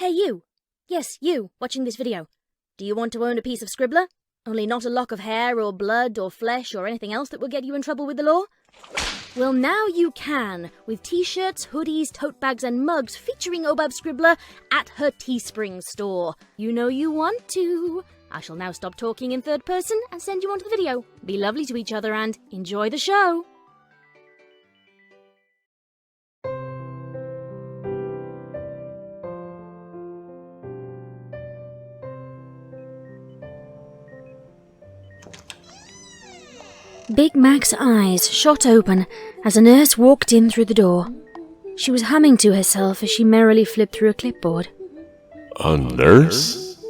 Hey you! Yes, you, watching this video. Do you want to own a piece of Scribbler? Only not a lock of hair or blood or flesh or anything else that will get you in trouble with the law? Well, now you can, with t-shirts, hoodies, tote bags and mugs featuring Obab Scribbler at her Teespring store. You know you want to. I shall now stop talking in third person and send you on to the video. Be lovely to each other and enjoy the show. Big Mac's eyes shot open as a nurse walked in through the door. She was humming to herself as she merrily flipped through a clipboard. A nurse?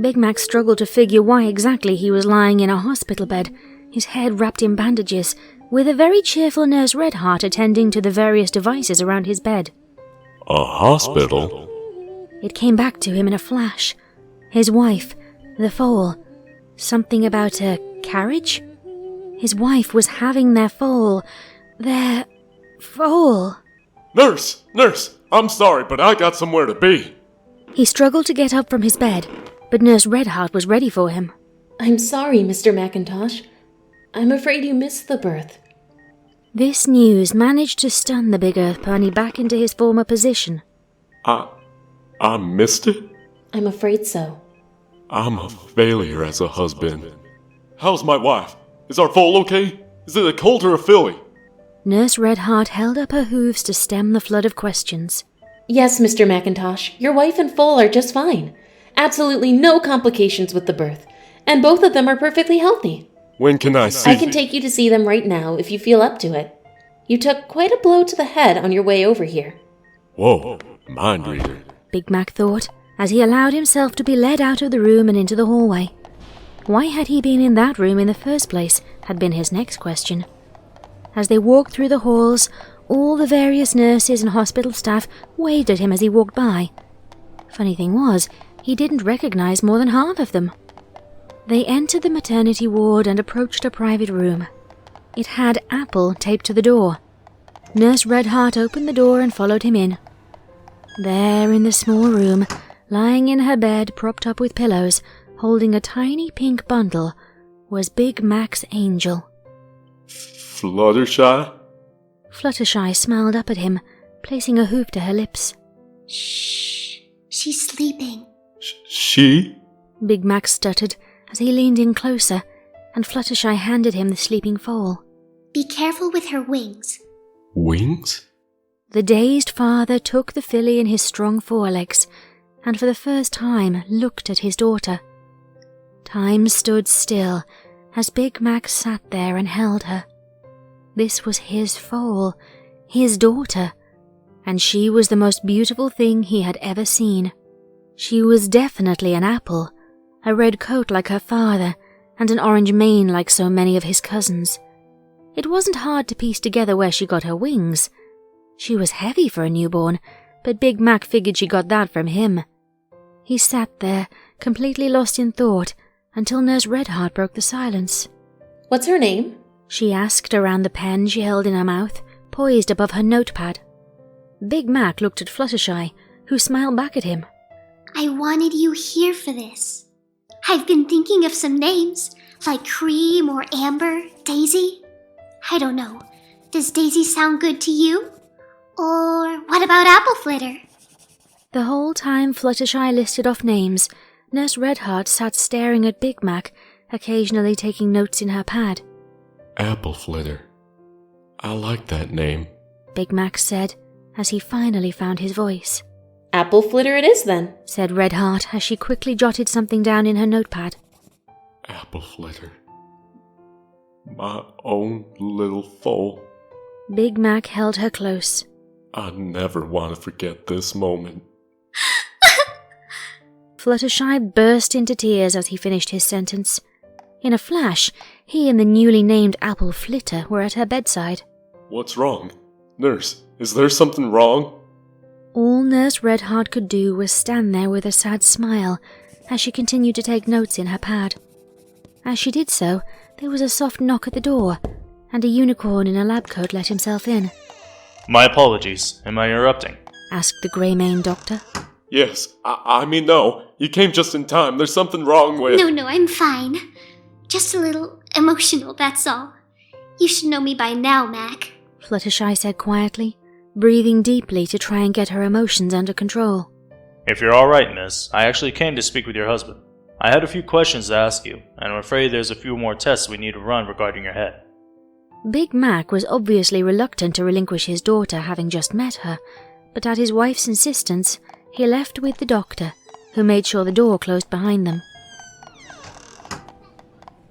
Big Mac struggled to figure why exactly he was lying in a hospital bed, his head wrapped in bandages, with a very cheerful nurse Redheart attending to the various devices around his bed. A hospital? It came back to him in a flash. His wife, the foal. Something about a carriage? His wife was having their foal. Their foal. Nurse! Nurse! I'm sorry, but I got somewhere to be. He struggled to get up from his bed, but Nurse Redheart was ready for him. I'm sorry, Mr. Macintosh. I'm afraid you missed the birth. This news managed to stun the big earth pony back into his former position. I missed it? I'm afraid so. I'm a failure as a husband. How's my wife? Is our foal okay? Is it a colt or a filly? Nurse Redheart held up her hooves to stem the flood of questions. Yes, Mr. Macintosh, your wife and foal are just fine. Absolutely no complications with the birth, and both of them are perfectly healthy. When can I see I can take you to see them right now if you feel up to it. You took quite a blow to the head on your way over here. Whoa, mind reader. Big Mac thought, as he allowed himself to be led out of the room and into the hallway. Why had he been in that room in the first place, had been his next question. As they walked through the halls, all the various nurses and hospital staff waved at him as he walked by. Funny thing was, he didn't recognize more than half of them. They entered the maternity ward and approached a private room. It had Apple taped to the door. Nurse Redheart opened the door and followed him in. There in the small room, lying in her bed propped up with pillows, holding a tiny pink bundle, was Big Mac's angel. Fluttershy? Fluttershy smiled up at him, placing a hoof to her lips. Shh, she's sleeping. She? Big Mac stuttered as he leaned in closer, and Fluttershy handed him the sleeping foal. Be careful with her wings. Wings? The dazed father took the filly in his strong forelegs, and for the first time looked at his daughter. Time stood still as Big Mac sat there and held her. This was his foal, his daughter, and she was the most beautiful thing he had ever seen. She was definitely an apple, a red coat like her father, and an orange mane like so many of his cousins. It wasn't hard to piece together where she got her wings. She was heavy for a newborn, but Big Mac figured she got that from him. He sat there, completely lost in thought, until Nurse Redheart broke the silence. What's her name? She asked around the pen she held in her mouth, poised above her notepad. Big Mac looked at Fluttershy, who smiled back at him. I wanted you here for this. I've been thinking of some names, like Cream or Amber, Daisy. I don't know. Does Daisy sound good to you? Or what about Apple Flitter? The whole time Fluttershy listed off names, Nurse Redheart sat staring at Big Mac, occasionally taking notes in her pad. Apple Flitter. I like that name, Big Mac said, as he finally found his voice. Apple Flitter it is then, said Redheart as she quickly jotted something down in her notepad. Apple Flitter. My own little foal. Big Mac held her close. I never want to forget this moment. Fluttershy burst into tears as he finished his sentence. In a flash, he and the newly named Apple Flitter were at her bedside. What's wrong? Nurse, is there something wrong? All Nurse Redheart could do was stand there with a sad smile as she continued to take notes in her pad. As she did so, there was a soft knock at the door, and a unicorn in a lab coat let himself in. My apologies. Am I interrupting? Asked the grey-maned doctor. Yes, I mean no. You came just in time. There's something wrong with... No, I'm fine. Just a little emotional, that's all. You should know me by now, Mac. Fluttershy said quietly, breathing deeply to try and get her emotions under control. If you're alright, miss, I actually came to speak with your husband. I had a few questions to ask you, and I'm afraid there's a few more tests we need to run regarding your head. Big Mac was obviously reluctant to relinquish his daughter, having just met her, but at his wife's insistence, he left with the doctor, who made sure the door closed behind them.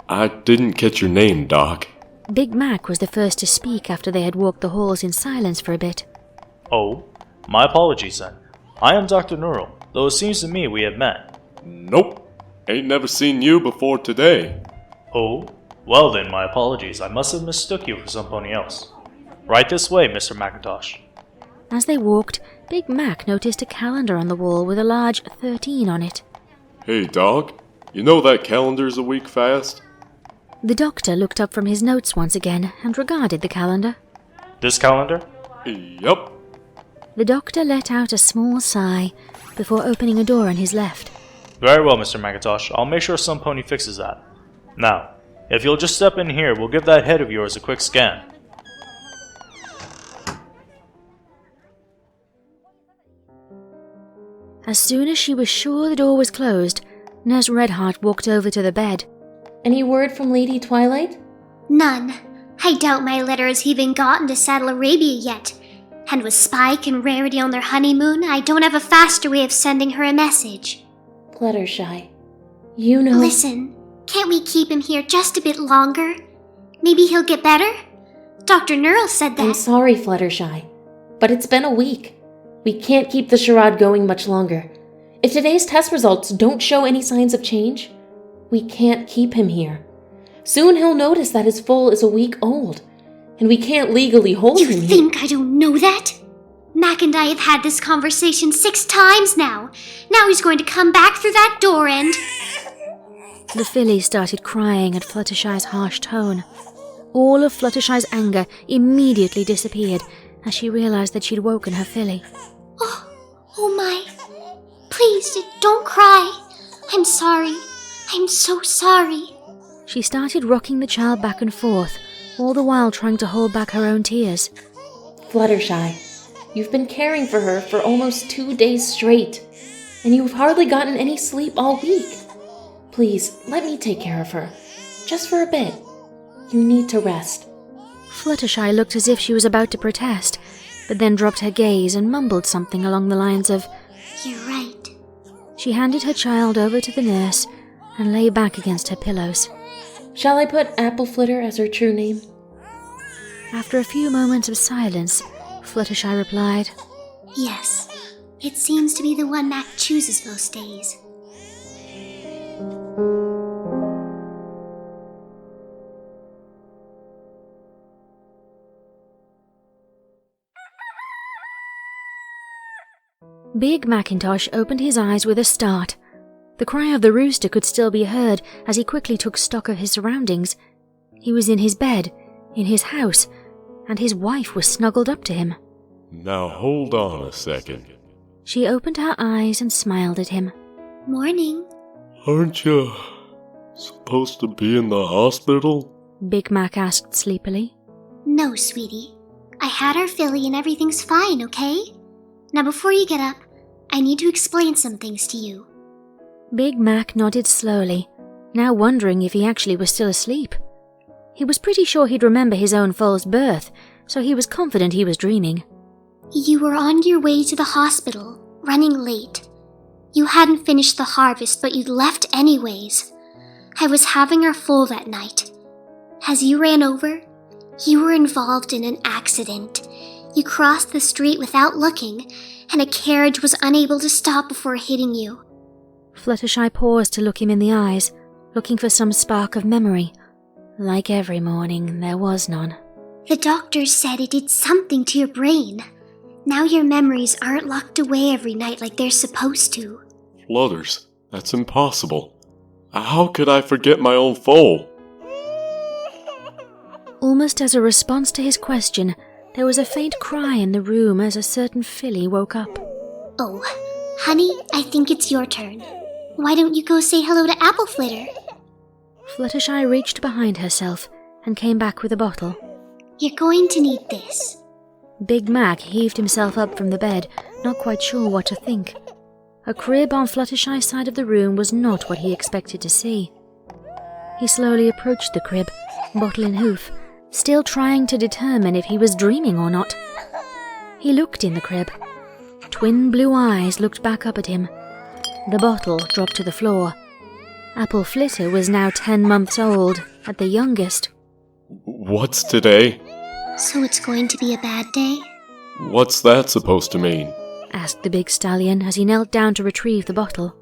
I didn't catch your name, Doc. Big Mac was the first to speak after they had walked the halls in silence for a bit. Oh, my apologies then. I am Dr. Neural, though it seems to me we have met. Nope. Ain't never seen you before today. Oh? Well then, my apologies. I must have mistook you for somebody else. Right this way, Mr. Macintosh. As they walked, Big Mac noticed a calendar on the wall with a large 13 on it. Hey, Doc. You know that calendar's a week fast? The doctor looked up from his notes once again and regarded the calendar. This calendar? Yup. The doctor let out a small sigh before opening a door on his left. Very well, Mr. Macintosh. I'll make sure some pony fixes that. Now, if you'll just step in here, we'll give that head of yours a quick scan. As soon as she was sure the door was closed, Nurse Redheart walked over to the bed. Any word from Lady Twilight? None. I doubt my letter has even gotten to Saddle Arabia yet. And with Spike and Rarity on their honeymoon, I don't have a faster way of sending her a message. Fluttershy. You know... Listen, can't we keep him here just a bit longer? Maybe he'll get better? Dr. Neural said that. I'm sorry, Fluttershy, but it's been a week. We can't keep the charade going much longer. If today's test results don't show any signs of change, we can't keep him here. Soon he'll notice that his foal is a week old, and we can't legally hold him here. You think I don't know that? Mac and I have had this conversation 6 times now. Now he's going to come back through that door and... The filly started crying at Fluttershy's harsh tone. All of Fluttershy's anger immediately disappeared as she realized that she'd woken her filly. Oh my. Please, don't cry. I'm sorry. I'm so sorry. She started rocking the child back and forth, all the while trying to hold back her own tears. Fluttershy, you've been caring for her for almost 2 days straight, and you've hardly gotten any sleep all week. Please, let me take care of her. Just for a bit. You need to rest. Fluttershy looked as if she was about to protest, but then dropped her gaze and mumbled something along the lines of, You're right. She handed her child over to the nurse and lay back against her pillows. Shall I put Apple Flitter as her true name? After a few moments of silence, Fluttershy replied, Yes. It seems to be the one Mac chooses most days. Big Macintosh opened his eyes with a start. The cry of the rooster could still be heard as he quickly took stock of his surroundings. He was in his bed, in his house, and his wife was snuggled up to him. Now hold on a second. She opened her eyes and smiled at him. Morning. Aren't you supposed to be in the hospital? Big Mac asked sleepily. No, sweetie. I had our filly and everything's fine, okay? Now before you get up, I need to explain some things to you. Big Mac nodded slowly, now wondering if he actually was still asleep. He was pretty sure he'd remember his own foal's birth, so he was confident he was dreaming. You were on your way to the hospital, running late. You hadn't finished the harvest, but you'd left anyways. I was having our foal that night. As you ran over, you were involved in an accident. You crossed the street without looking, and a carriage was unable to stop before hitting you. Fluttershy paused to look him in the eyes, looking for some spark of memory. Like every morning, there was none. The doctors said it did something to your brain. Now your memories aren't locked away every night like they're supposed to. Flutters, that's impossible. How could I forget my own foal? Almost as a response to his question, there was a faint cry in the room as a certain filly woke up. Oh, Honey, I think it's your turn. Why don't you go say hello to Apple Flitter? Fluttershy reached behind herself and came back with a bottle. You're going to need this. Big Mac heaved himself up from the bed, not quite sure what to think. A crib on Fluttershy's side of the room was not what he expected to see. He slowly approached the crib, bottle in hoof, still trying to determine if he was dreaming or not. He looked in the crib. Twin blue eyes looked back up at him. The bottle dropped to the floor. Apple Flitter was now 10 months old, at the youngest. What's today? So it's going to be a bad day? What's that supposed to mean? Asked the big stallion as he knelt down to retrieve the bottle.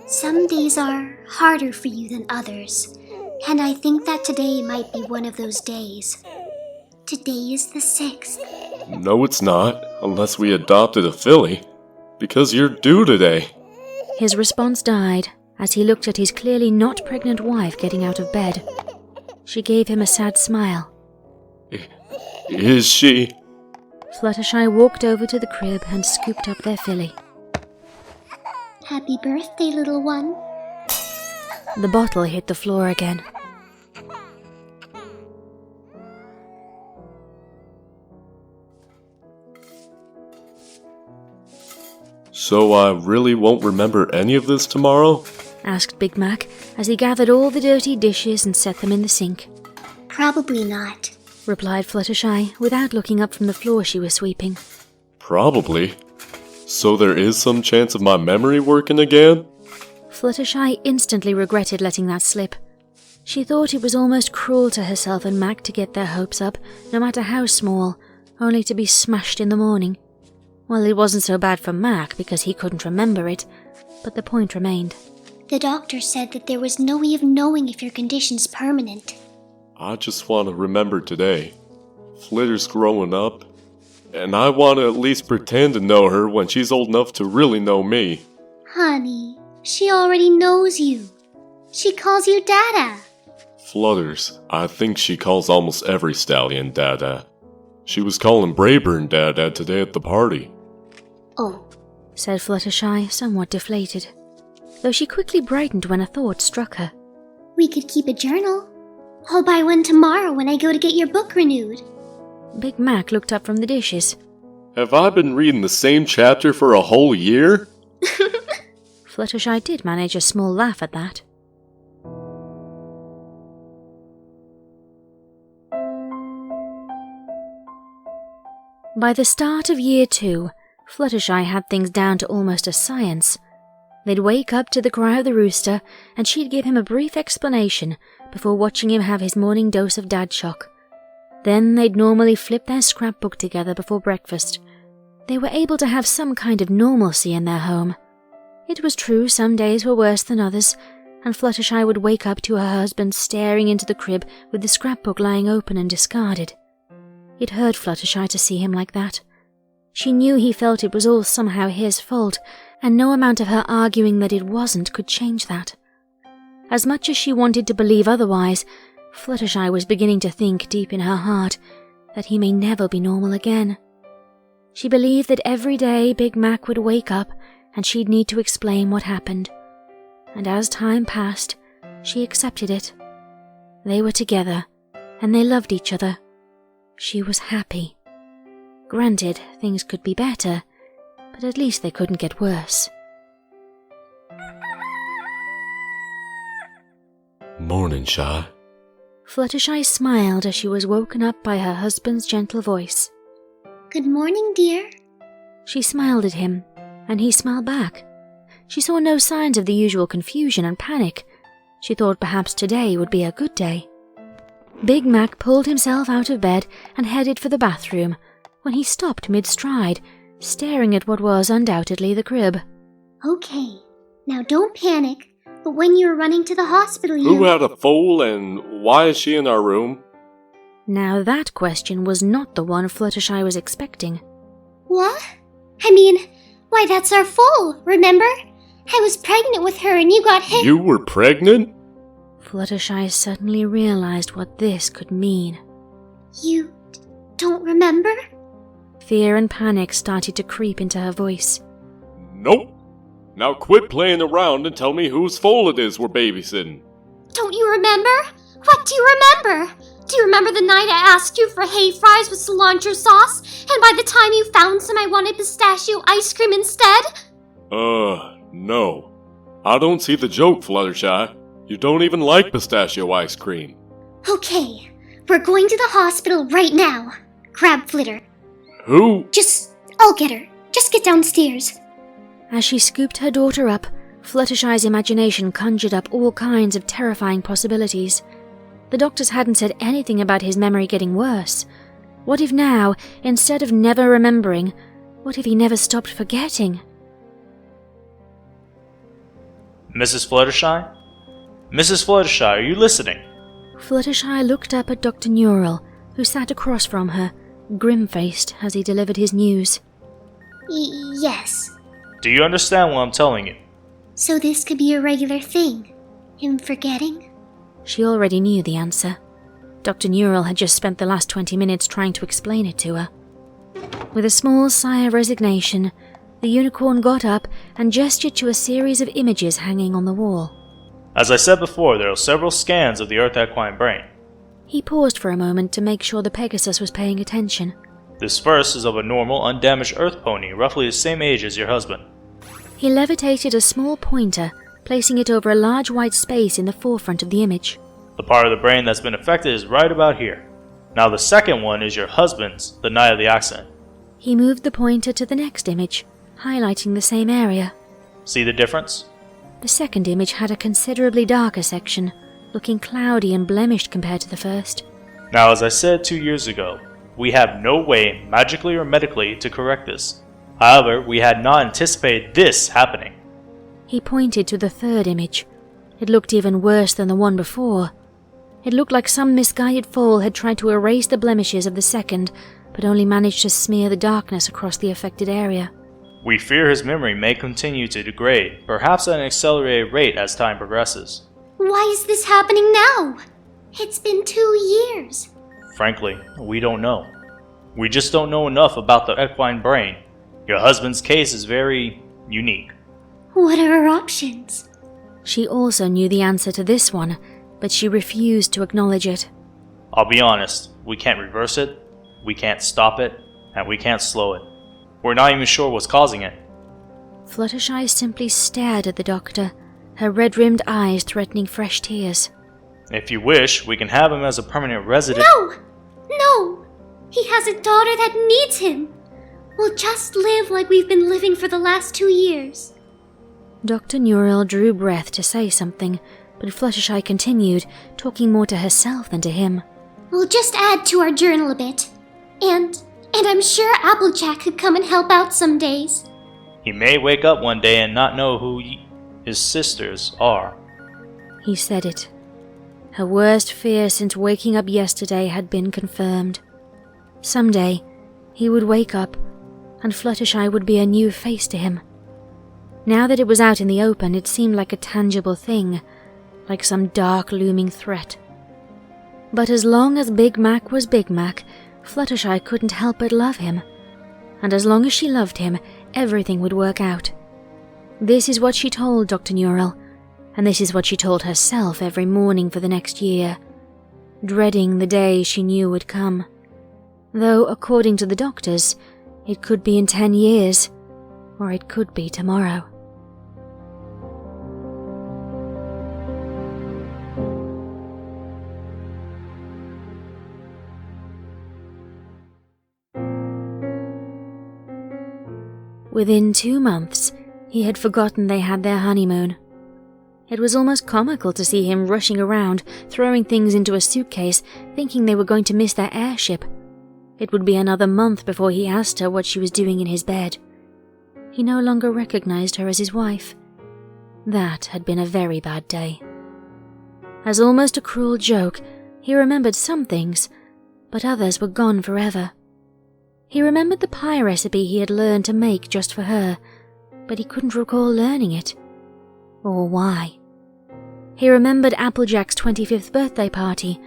Some days are harder for you than others, and I think that today might be one of those days. Today is the 6th. No, it's not, unless we adopted a filly. Because you're due today. His response died as he looked at his clearly not pregnant wife getting out of bed. She gave him a sad smile. Is she? Fluttershy walked over to the crib and scooped up their filly. Happy birthday, little one. The bottle hit the floor again. So I really won't remember any of this tomorrow? Asked Big Mac as he gathered all the dirty dishes and set them in the sink. Probably not, replied Fluttershy without looking up from the floor she was sweeping. Probably. So there is some chance of my memory working again? Fluttershy instantly regretted letting that slip. She thought it was almost cruel to herself and Mac to get their hopes up, no matter how small, only to be smashed in the morning. Well, it wasn't so bad for Mac because he couldn't remember it, but the point remained. The doctor said that there was no way of knowing if your condition's permanent. I just want to remember today. Flitter's growing up, and I want to at least pretend to know her when she's old enough to really know me. Honey, she already knows you. She calls you Dada. Flutters, I think she calls almost every stallion Dada. She was calling Brayburn Dada today at the party. Oh, said Fluttershy, somewhat deflated, though she quickly brightened when a thought struck her. We could keep a journal. I'll buy one tomorrow when I go to get your book renewed. Big Mac looked up from the dishes. Have I been reading the same chapter for a whole year? Fluttershy did manage a small laugh at that. By the start of year 2, Fluttershy had things down to almost a science. They'd wake up to the cry of the rooster, and she'd give him a brief explanation before watching him have his morning dose of dad shock. Then they'd normally flip their scrapbook together before breakfast. They were able to have some kind of normalcy in their home. It was true some days were worse than others, and Fluttershy would wake up to her husband staring into the crib with the scrapbook lying open and discarded. It hurt Fluttershy to see him like that. She knew he felt it was all somehow his fault, and no amount of her arguing that it wasn't could change that. As much as she wanted to believe otherwise, Fluttershy was beginning to think deep in her heart that he may never be normal again. She believed that every day Big Mac would wake up and she'd need to explain what happened. And as time passed, she accepted it. They were together, and they loved each other. She was happy. Granted, things could be better, but at least they couldn't get worse. Morning, Shy. Fluttershy smiled as she was woken up by her husband's gentle voice. Good morning, dear. She smiled at him, and he smiled back. She saw no signs of the usual confusion and panic. She thought perhaps today would be a good day. Big Mac pulled himself out of bed and headed for the bathroom, when he stopped mid-stride, staring at what was undoubtedly the crib. Okay, now don't panic, but when you're running to the hospital Who had a foal and why is she in our room? Now that question was not the one Fluttershy was expecting. What? I mean, why that's our foal, remember? I was pregnant with her and you got hit. You were pregnant? Fluttershy suddenly realized what this could mean. You don't remember? Fear and panic started to creep into her voice. Nope. Now quit playing around and tell me whose foal it is we're babysitting. Don't you remember? What do you remember? Do you remember the night I asked you for hay fries with cilantro sauce, and by the time you found some I wanted pistachio ice cream instead? No. I don't see the joke, Fluttershy. You don't even like pistachio ice cream. Okay, we're going to the hospital right now. Grab Flitter. Who? I'll get her. Just get downstairs. As she scooped her daughter up, Fluttershy's imagination conjured up all kinds of terrifying possibilities. The doctors hadn't said anything about his memory getting worse. What if now, instead of never remembering, what if he never stopped forgetting? Mrs. Fluttershy? Mrs. Fluttershy, are you listening? Fluttershy looked up at Dr. Neural, who sat across from her, grim-faced as he delivered his news. Yes. Do you understand what I'm telling you? So this could be a regular thing? Him forgetting? She already knew the answer. Dr. Neural had just spent the last 20 minutes trying to explain it to her. With a small sigh of resignation, the unicorn got up and gestured to a series of images hanging on the wall. As I said before, there are several scans of the Earth equine brain. He paused for a moment to make sure the Pegasus was paying attention. This first is of a normal, undamaged Earth pony, roughly the same age as your husband. He levitated a small pointer, placing it over a large white space in the forefront of the image. The part of the brain that's been affected is right about here. Now the second one is your husband's, the night of the accident. He moved the pointer to the next image, highlighting the same area. See the difference? The second image had a considerably darker section, looking cloudy and blemished compared to the first. Now, as I said 2 years ago, we have no way, magically or medically, to correct this. However, we had not anticipated this happening. He pointed to the third image. It looked even worse than the one before. It looked like some misguided foal had tried to erase the blemishes of the second, but only managed to smear the darkness across the affected area. We fear his memory may continue to degrade, perhaps at an accelerated rate as time progresses. Why is this happening now? It's been 2 years. Frankly, we don't know. We just don't know enough about the equine brain. Your husband's case is very unique. What are our options? She also knew the answer to this one, but she refused to acknowledge it. I'll be honest, we can't reverse it, we can't stop it, and we can't slow it. We're not even sure what's causing it. Fluttershy simply stared at the doctor, her red-rimmed eyes threatening fresh tears. If you wish, we can have him as a permanent resident. No! He has a daughter that needs him. We'll just live like we've been living for the last 2 years. Dr. Neural drew breath to say something, but Fluttershy continued, talking more to herself than to him. We'll just add to our journal a bit. And I'm sure Applejack could come and help out some days. He may wake up one day and not know who his sisters are. He said it. Her worst fear since waking up yesterday had been confirmed. Someday, he would wake up, and Fluttershy would be a new face to him. Now that it was out in the open, it seemed like a tangible thing, like some dark looming threat. But as long as Big Mac was Big Mac, Fluttershy couldn't help but love him. And as long as she loved him, everything would work out. This is what she told Dr. Neural, and this is what she told herself every morning for the next year, dreading the day she knew would come. Though, according to the doctors, it could be in 10 years, or it could be tomorrow. Within 2 months, he had forgotten they had their honeymoon. It was almost comical to see him rushing around, throwing things into a suitcase, thinking they were going to miss their airship. It would be another month before he asked her what she was doing in his bed. He no longer recognized her as his wife. That had been a very bad day. As almost a cruel joke, he remembered some things, but others were gone forever. He remembered the pie recipe he had learned to make just for her, but he couldn't recall learning it. Or why. He remembered Applejack's 25th birthday party,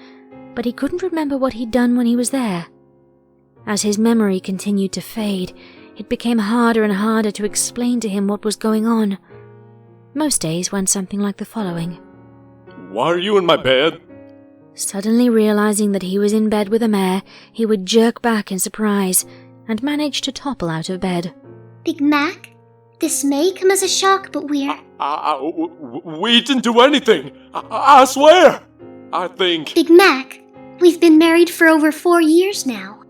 but he couldn't remember what he'd done when he was there. As his memory continued to fade, it became harder and harder to explain to him what was going on. Most days went something like the following. Why are you in my bed? Suddenly realizing that he was in bed with the mare, he would jerk back in surprise and manage to topple out of bed. Big Mac, this may come as a shock, but we're... We didn't do anything. I swear. I think... Big Mac, we've been married for over 4 years now.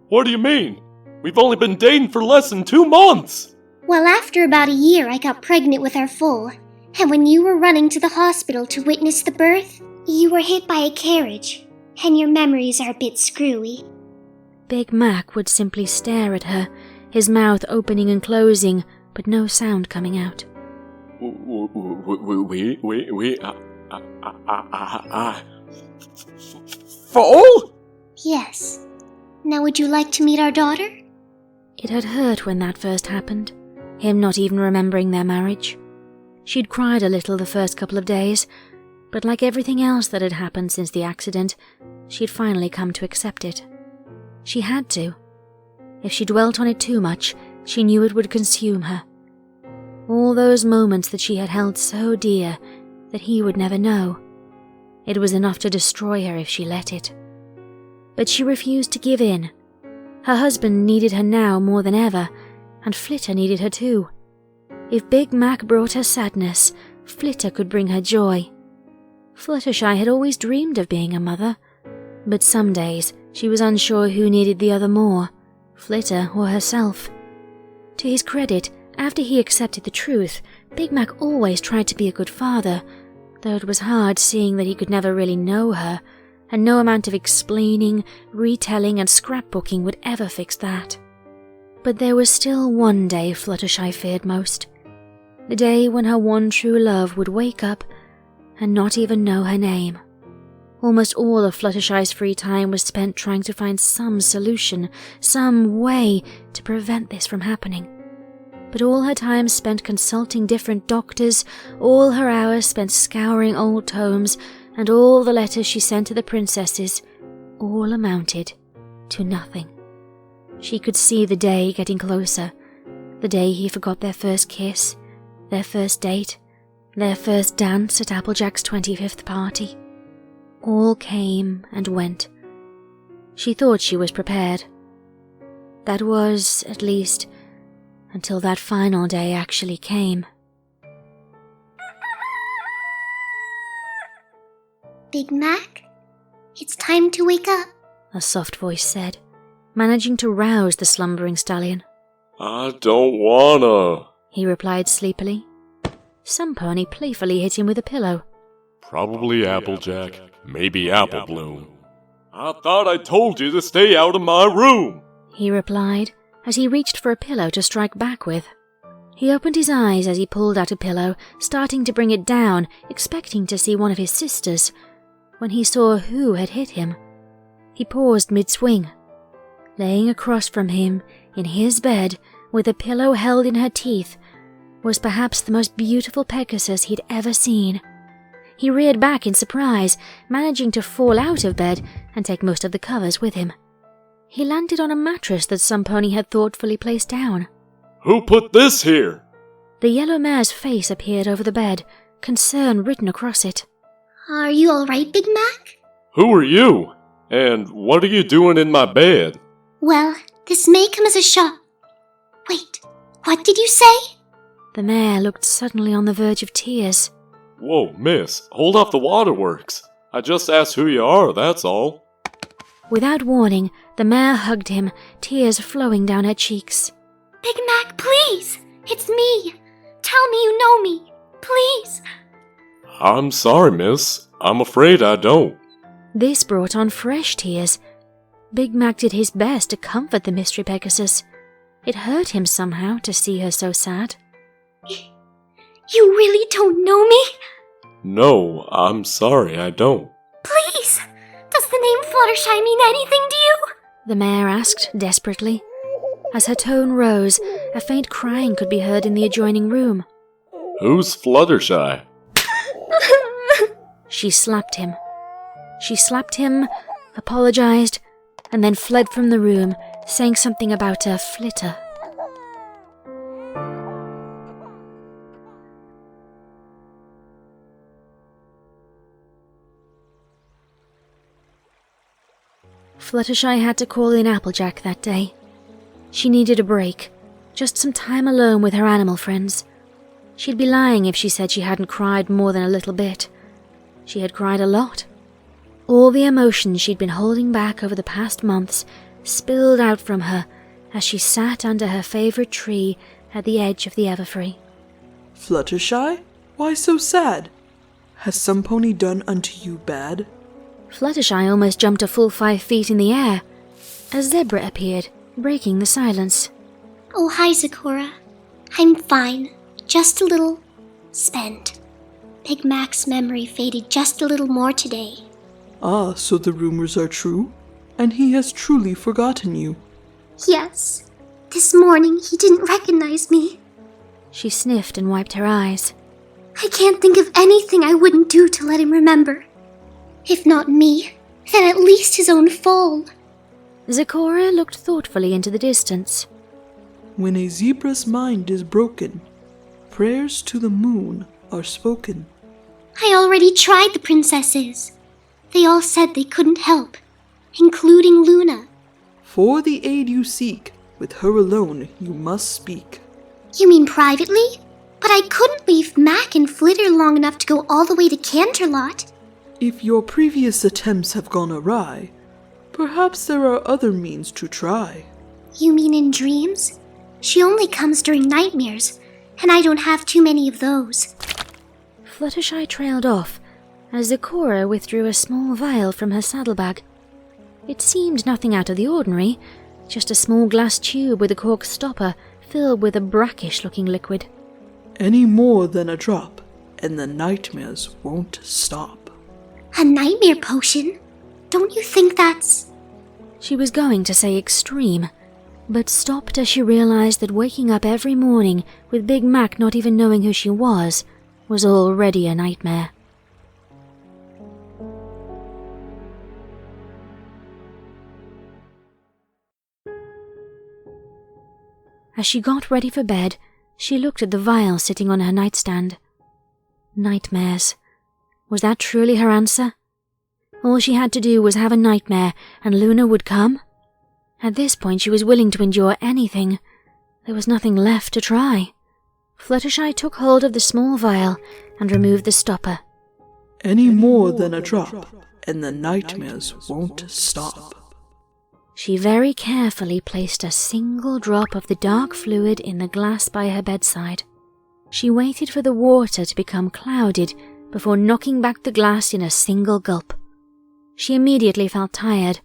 What do you mean? We've only been dating for less than 2 months. Well, after about a year, I got pregnant with our foal. And when you were running to the hospital to witness the birth, you were hit by a carriage. And your memories are a bit screwy. Big Mac would simply stare at her, his mouth opening and closing, but no sound coming out. Foal? Yes. Now would you like to meet our daughter? It had hurt when that first happened, him not even remembering their marriage. She'd cried a little the first couple of days, but like everything else that had happened since the accident, she'd finally come to accept it. She had to. If she dwelt on it too much, she knew it would consume her. All those moments that she had held so dear that he would never know. It was enough to destroy her if she let it. But she refused to give in. Her husband needed her now more than ever, and Flitter needed her too. If Big Mac brought her sadness, Flitter could bring her joy. Fluttershy had always dreamed of being a mother, but some days she was unsure who needed the other more, Flitter or herself. To his credit, after he accepted the truth, Big Mac always tried to be a good father, though it was hard seeing that he could never really know her, and no amount of explaining, retelling and scrapbooking would ever fix that. But there was still one day Fluttershy feared most. The day when her one true love would wake up and not even know her name. Almost all of Fluttershy's free time was spent trying to find some solution, some way to prevent this from happening. But all her time spent consulting different doctors, all her hours spent scouring old tomes, and all the letters she sent to the princesses, all amounted to nothing. She could see the day getting closer, the day he forgot their first kiss, their first date, their first dance at Applejack's 25th party. All came and went. She thought she was prepared. That was, at least, until that final day actually came. Big Mac, it's time to wake up, a soft voice said, managing to rouse the slumbering stallion. I don't wanna, he replied sleepily. Some pony playfully hit him with a pillow. Probably Applejack, maybe Apple Bloom. I thought I told you to stay out of my room, he replied as he reached for a pillow to strike back with. He opened his eyes as he pulled out a pillow, starting to bring it down, expecting to see one of his sisters, when he saw who had hit him. He paused mid-swing. Laying across from him, in his bed, with a pillow held in her teeth, was perhaps the most beautiful Pegasus he'd ever seen. He reared back in surprise, managing to fall out of bed and take most of the covers with him. He landed on a mattress that some pony had thoughtfully placed down. Who put this here? The yellow mare's face appeared over the bed, concern written across it. Are you all right, Big Mac? Who are you? And what are you doing in my bed? Well, this may come as a shock. Wait, what did you say? The mare looked suddenly on the verge of tears. Whoa, miss, hold off the waterworks. I just asked who you are, that's all. Without warning, the mare hugged him, tears flowing down her cheeks. Big Mac, please! It's me! Tell me you know me! Please! I'm sorry, miss. I'm afraid I don't. This brought on fresh tears. Big Mac did his best to comfort the mystery Pegasus. It hurt him somehow to see her so sad. You really don't know me? No, I'm sorry, I don't. Please! Does the name Fluttershy mean anything to you? The mare asked desperately. As her tone rose, a faint crying could be heard in the adjoining room. Who's Fluttershy? She slapped him. She slapped him, apologized, and then fled from the room, saying something about a Flitter. Fluttershy had to call in Applejack that day. She needed a break, just some time alone with her animal friends. She'd be lying if she said she hadn't cried more than a little bit. She had cried a lot. All the emotions she'd been holding back over the past months spilled out from her as she sat under her favourite tree at the edge of the Everfree. Fluttershy, why so sad? Has some pony done unto you bad? Fluttershy almost jumped a full 5 feet in the air. A zebra appeared, breaking the silence. Oh, hi, Zecora. I'm fine. Just a little spent. Big Mac's memory faded just a little more today. Ah, so the rumors are true? And he has truly forgotten you. Yes. This morning he didn't recognize me. She sniffed and wiped her eyes. I can't think of anything I wouldn't do to let him remember. If not me, then at least his own foal. Zecora looked thoughtfully into the distance. When a zebra's mind is broken, prayers to the moon are spoken. I already tried the princesses. They all said they couldn't help, including Luna. For the aid you seek, with her alone you must speak. You mean privately? But I couldn't leave Mac and Flitter long enough to go all the way to Canterlot. If your previous attempts have gone awry, perhaps there are other means to try. You mean in dreams? She only comes during nightmares, and I don't have too many of those. Fluttershy trailed off as Zecora withdrew a small vial from her saddlebag. It seemed nothing out of the ordinary, just a small glass tube with a cork stopper filled with a brackish-looking liquid. Any more than a drop, and the nightmares won't stop. A nightmare potion? Don't you think that's... She was going to say extreme, but stopped as she realized that waking up every morning with Big Mac not even knowing who she was already a nightmare. As she got ready for bed, she looked at the vial sitting on her nightstand. Nightmares. Was that truly her answer? All she had to do was have a nightmare, and Luna would come? At this point she was willing to endure anything. There was nothing left to try. Fluttershy took hold of the small vial and removed the stopper. Any more than a drop, and the nightmares won't stop. She very carefully placed a single drop of the dark fluid in the glass by her bedside. She waited for the water to become clouded before knocking back the glass in a single gulp. She immediately felt tired,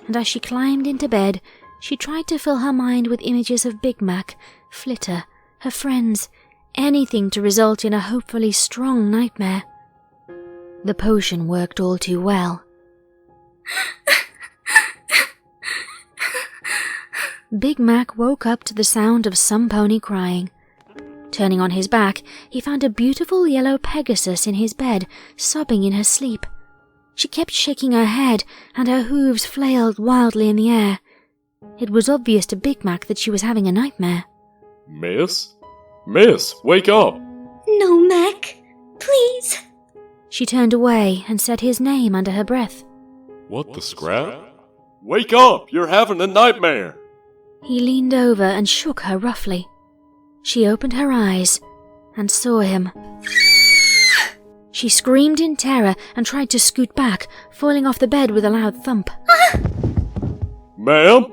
and as she climbed into bed, she tried to fill her mind with images of Big Mac, Flitter, her friends, anything to result in a hopefully strong nightmare. The potion worked all too well. Big Mac woke up to the sound of some pony crying. Turning on his back, he found a beautiful yellow Pegasus in his bed, sobbing in her sleep. She kept shaking her head, and her hooves flailed wildly in the air. It was obvious to Big Mac that she was having a nightmare. Miss? Miss, wake up! No, Mac. Please. She turned away and said his name under her breath. What the scrap? Wake up! You're having a nightmare! He leaned over and shook her roughly. She opened her eyes and saw him. She screamed in terror and tried to scoot back, falling off the bed with a loud thump. Ma'am?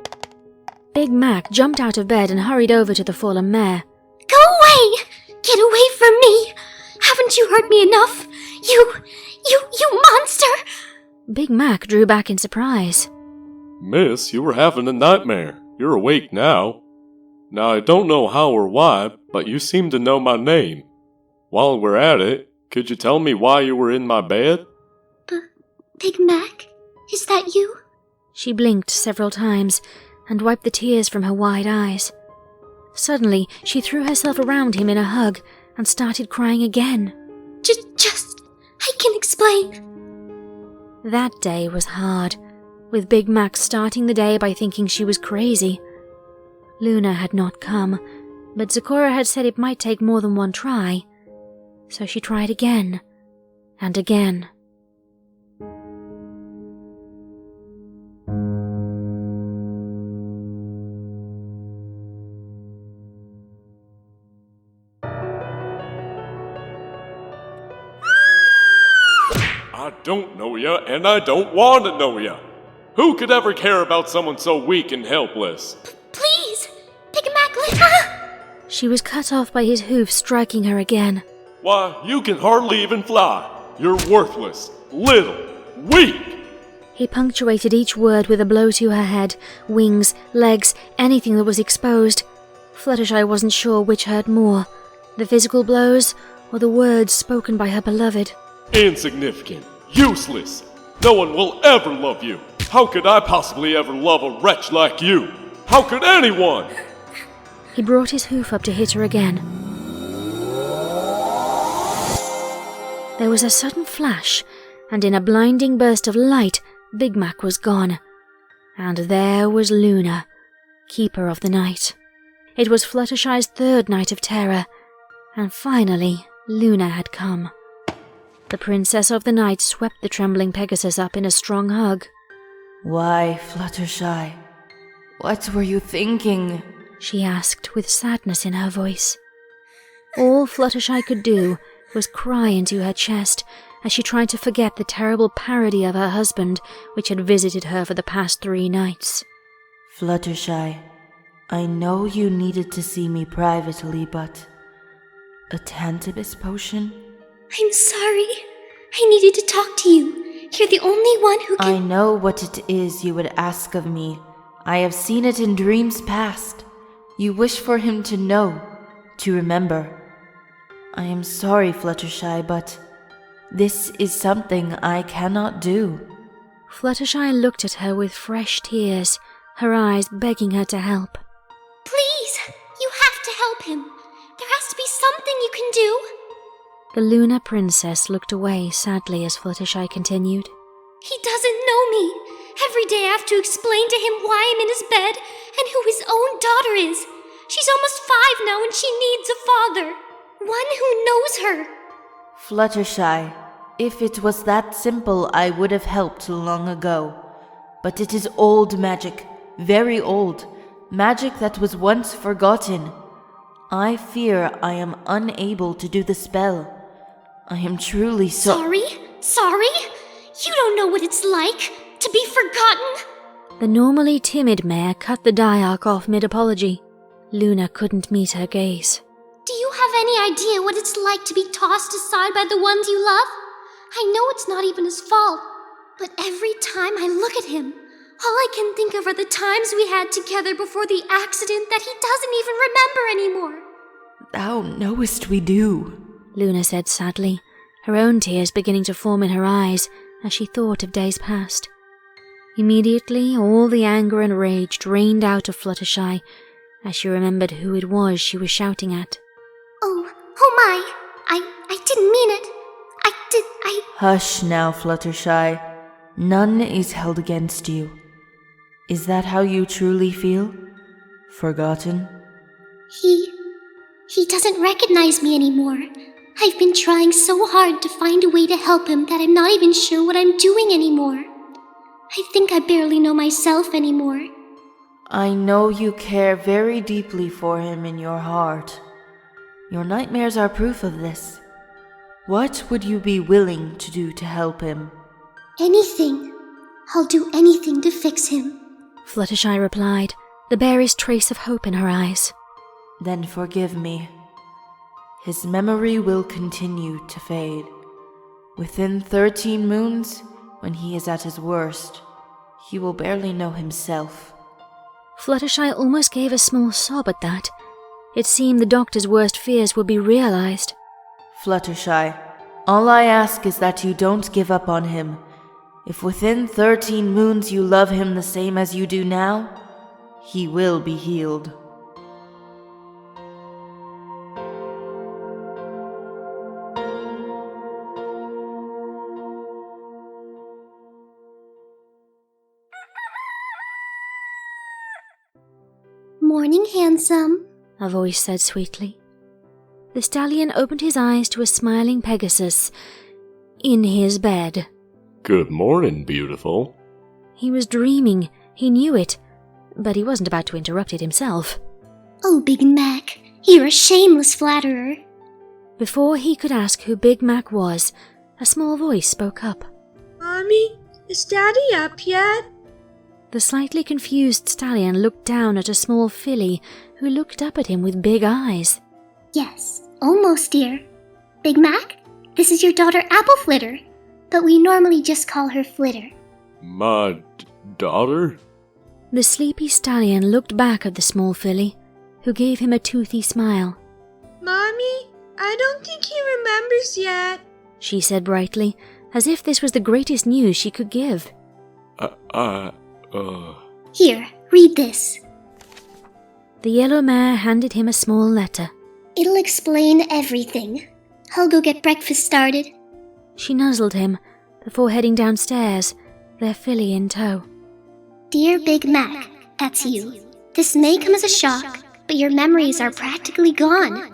Big Mac jumped out of bed and hurried over to the fallen mare. Go away! Get away from me! Haven't you heard me enough? You monster! Big Mac drew back in surprise. Miss, you were having a nightmare. You're awake now. Now, I don't know how or why, but you seem to know my name. While we're at it, could you tell me why you were in my bed? Big Mac? Is that you? She blinked several times and wiped the tears from her wide eyes. Suddenly, she threw herself around him in a hug and started crying again. I can explain. That day was hard, with Big Mac starting the day by thinking she was crazy. Luna had not come, but Zecora had said it might take more than one try, so she tried again and again. I don't know ya, and I don't want to know ya. Who could ever care about someone so weak and helpless? Please! Big Mac, She was cut off by his hoof striking her again. Why, you can hardly even fly. You're worthless, little, weak. He punctuated each word with a blow to her head, wings, legs, anything that was exposed. Fluttershy wasn't sure which hurt more, the physical blows or the words spoken by her beloved. Insignificant, useless. No one will ever love you. How could I possibly ever love a wretch like you? How could anyone? He brought his hoof up to hit her again. There was a sudden flash, and in a blinding burst of light, Big Mac was gone. And there was Luna, keeper of the night. It was Fluttershy's third night of terror, and finally Luna had come. The princess of the night swept the trembling Pegasus up in a strong hug. "Why, Fluttershy? What were you thinking?" she asked with sadness in her voice. All Fluttershy could do was cry into her chest as she tried to forget the terrible parody of her husband which had visited her for the past 3 nights. "Fluttershy, I know you needed to see me privately, but... a Tantibus potion?" I'm sorry. I needed to talk to you. You're the only one who can... I know what it is you would ask of me. I have seen it in dreams past. You wish for him to know, to remember. I am sorry, Fluttershy, but this is something I cannot do. Fluttershy looked at her with fresh tears, her eyes begging her to help. Please, you have to help him. There has to be something you can do. The Luna princess looked away sadly as Fluttershy continued. He doesn't know me. Every day I have to explain to him why I'm in his bed and who his own daughter is. She's almost 5 now and she needs a father. One who knows her. Fluttershy, if it was that simple, I would have helped long ago. But it is old magic, very old, magic that was once forgotten. I fear I am unable to do the spell. I am truly Sorry? You don't know what it's like to be forgotten. The normally timid mare cut the diarch off mid-apology. Luna couldn't meet her gaze. Do you have any idea what it's like to be tossed aside by the ones you love? I know it's not even his fault, but every time I look at him, all I can think of are the times we had together before the accident that he doesn't even remember anymore. Thou knowest we do, Luna said sadly, her own tears beginning to form in her eyes as she thought of days past. Immediately, all the anger and rage drained out of Fluttershy as she remembered who it was she was shouting at. Oh my, I didn't mean it. Hush now, Fluttershy. None is held against you. Is that how you truly feel? Forgotten? He doesn't recognize me anymore. I've been trying so hard to find a way to help him that I'm not even sure what I'm doing anymore. I think I barely know myself anymore. I know you care very deeply for him in your heart. Your nightmares are proof of this. What would you be willing to do to help him? Anything. I'll do anything to fix him. Fluttershy replied, the barest trace of hope in her eyes. Then forgive me. His memory will continue to fade. Within 13 moons, when he is at his worst, he will barely know himself. Fluttershy almost gave a small sob at that. It seemed the doctor's worst fears would be realized. Fluttershy, all I ask is that you don't give up on him. If within 13 moons you love him the same as you do now, he will be healed. Morning, handsome, a voice said sweetly. The stallion opened his eyes to a smiling Pegasus in his bed. Good morning, beautiful. He was dreaming, he knew it, but he wasn't about to interrupt it himself. Oh, Big Mac, you're a shameless flatterer. Before he could ask who Big Mac was, a small voice spoke up. Mommy, is Daddy up yet? The slightly confused stallion looked down at a small filly who looked up at him with big eyes. Yes, almost, dear. Big Mac, this is your daughter Apple Flitter, but we normally just call her Flitter. My daughter? The sleepy stallion looked back at the small filly, who gave him a toothy smile. Mommy, I don't think he remembers yet, she said brightly, as if this was the greatest news she could give. Here, read this. The yellow mare handed him a small letter. It'll explain everything. I'll go get breakfast started. She nuzzled him before heading downstairs, their filly in tow. Dear Big Mac, that's you. This may come as a shock, but your memories are practically gone.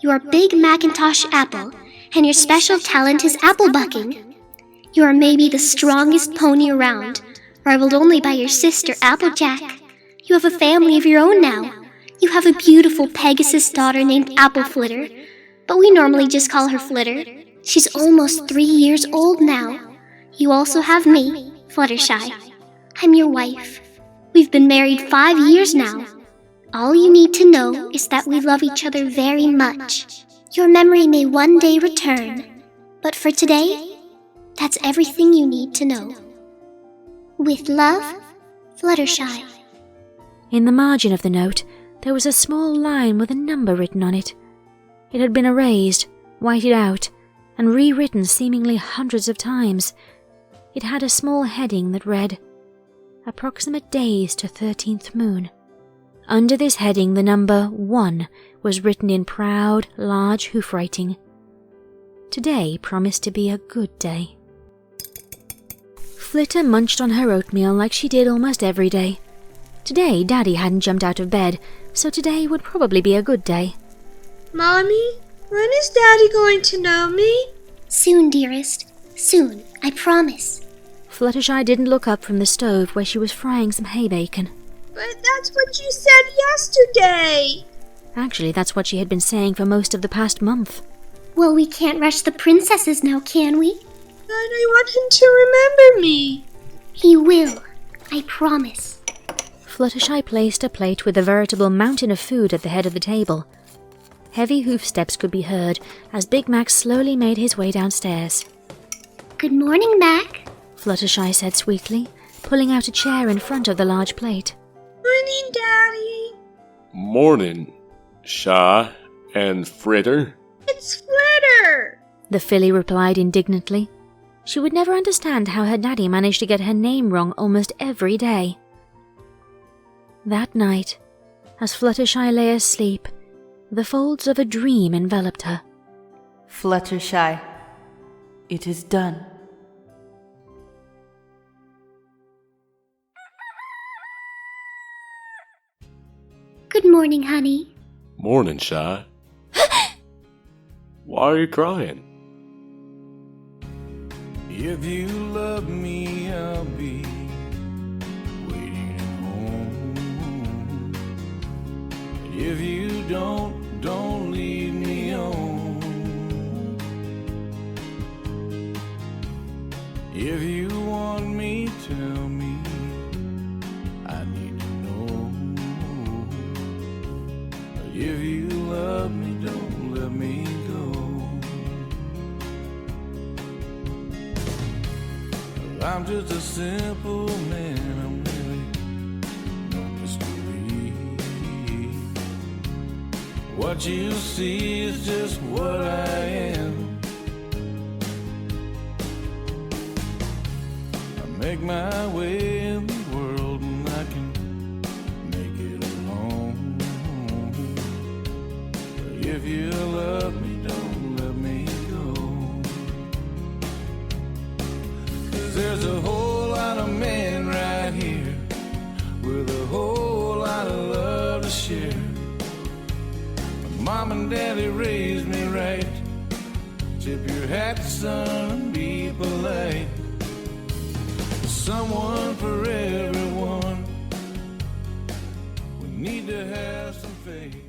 You are Big Macintosh Apple, and your special talent is apple bucking. You are maybe the strongest pony around, rivaled only by your sister Applejack. You have a family of your own now. You have a beautiful Pegasus daughter named Apple Flitter, but we normally just call her Flitter. She's almost 3 years old now. You also have me, Fluttershy. I'm your wife. We've been married 5 years now. All you need to know is that we love each other very much. Your memory may one day return, but for today, that's everything you need to know. With love, Fluttershy. In the margin of the note, there was a small line with a number written on it. It had been erased, whited out, and rewritten seemingly hundreds of times. It had a small heading that read, "Approximate days to 13th moon." Under this heading, the number 1 was written in proud, large hoof writing. Today promised to be a good day. Flitter munched on her oatmeal like she did almost every day. Today, Daddy hadn't jumped out of bed, so today would probably be a good day. Mommy, when is Daddy going to know me? Soon, dearest. Soon, I promise. Fluttershy didn't look up from the stove where she was frying some hay bacon. But that's what you said yesterday. Actually, that's what she had been saying for most of the past month. Well, we can't rush the princesses now, can we? But I want him to remember me. He will. I promise. Fluttershy placed a plate with a veritable mountain of food at the head of the table. Heavy hoof steps could be heard as Big Mac slowly made his way downstairs. Good morning, Mac, Fluttershy said sweetly, pulling out a chair in front of the large plate. Morning, Daddy. Morning, Shy and Fritter. It's Flitter. The filly replied indignantly. She would never understand how her daddy managed to get her name wrong almost every day. That night, as Fluttershy lay asleep, the folds of a dream enveloped her. Fluttershy, it is done. Good morning, honey. Morning, Shy. Why are you crying? If you love me, I'll be waiting at home. If you don't leave me on. If you want me, tell me. I need to know. If you love me, don't let me go. I'm just a simple man, I'm really no mystery. What you see is just what I am. I make my way in the world and I can make it alone. But if you love me, don't let me go. There's a whole lot of men right here with a whole lot of love to share. My mom and daddy raised me right. Tip your hat, son, and be polite. Someone for everyone. We need to have some faith.